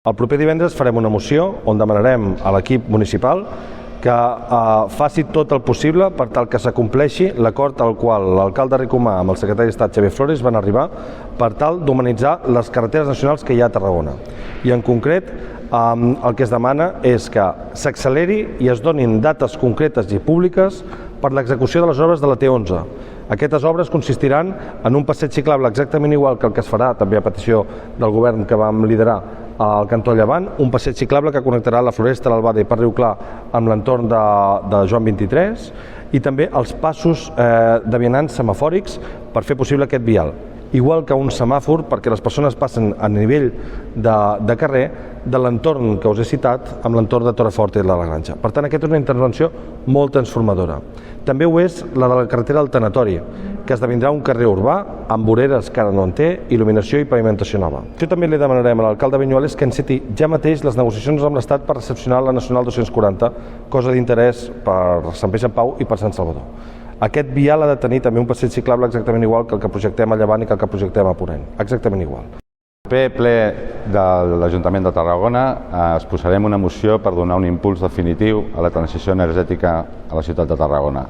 El proper divendres farem una moció on demanarem a l'equip municipal que faci tot el possible per tal que s'acompleixi l'acord al qual l'alcalde Ricomà amb el secretari d'Estat Xavier Flores van arribar per tal d'humanitzar les carreteres nacionals que hi ha a Tarragona. I en concret el que es demana és que s'acceleri i es donin dates concretes i públiques per l'execució de les obres de la T11. Aquestes obres consistiran en un passeig ciclable exactament igual que el que es farà, també a petició del govern que vam liderar al cantó Llevant, un passeig ciclable que connectarà la Floresta, l'Albada i per Riu Clar amb l'entorn de Joan 23 i també els passos de vianants semafòrics per fer possible aquest vial. Igual que un semàfor perquè les persones passen a nivell de carrer de l'entorn que us he citat amb l'entorn de Torreforta i de la Granja. Per tant, aquesta és una intervenció molt transformadora. També ho és la de la carretera del Tanatori, que esdevindrà un carrer urbà amb voreres que ara no en té, il·luminació i pavimentació nova. Això també li demanarem a l'alcalde Viñuales que enceti ja mateix les negociacions amb l'Estat per recepcionar la Nacional 240, cosa d'interès per Sant Pere Sant Pau i per Sant Salvador. Aquest vial ha de tenir també un passeig ciclable exactament igual que el que projectem a Llevant i que el que projectem a Ponent. Exactament igual. Al proper ple de l'Ajuntament de Tarragona es posarem una moció per donar un impuls definitiu a la transició energètica a la ciutat de Tarragona.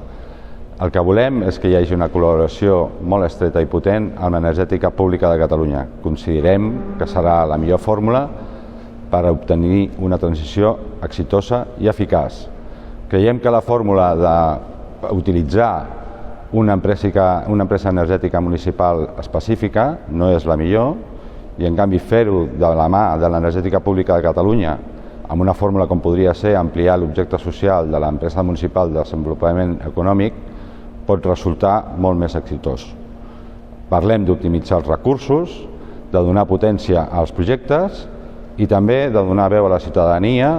El que volem és que hi hagi una col·laboració molt estreta i potent amb l'energètica pública de Catalunya. Considerem que serà la millor fórmula per obtenir una transició exitosa i eficaç. Creiem que la fórmula d'utilitzar una empresa energètica municipal específica no és la millor i en canvi fer-ho de la mà de l'energètica pública de Catalunya amb una fórmula com podria ser ampliar l'objecte social de l'empresa municipal de desenvolupament econòmic pot resultar molt més exitós. Parlem d'optimitzar els recursos, de donar potència als projectes i també de donar veu a la ciutadania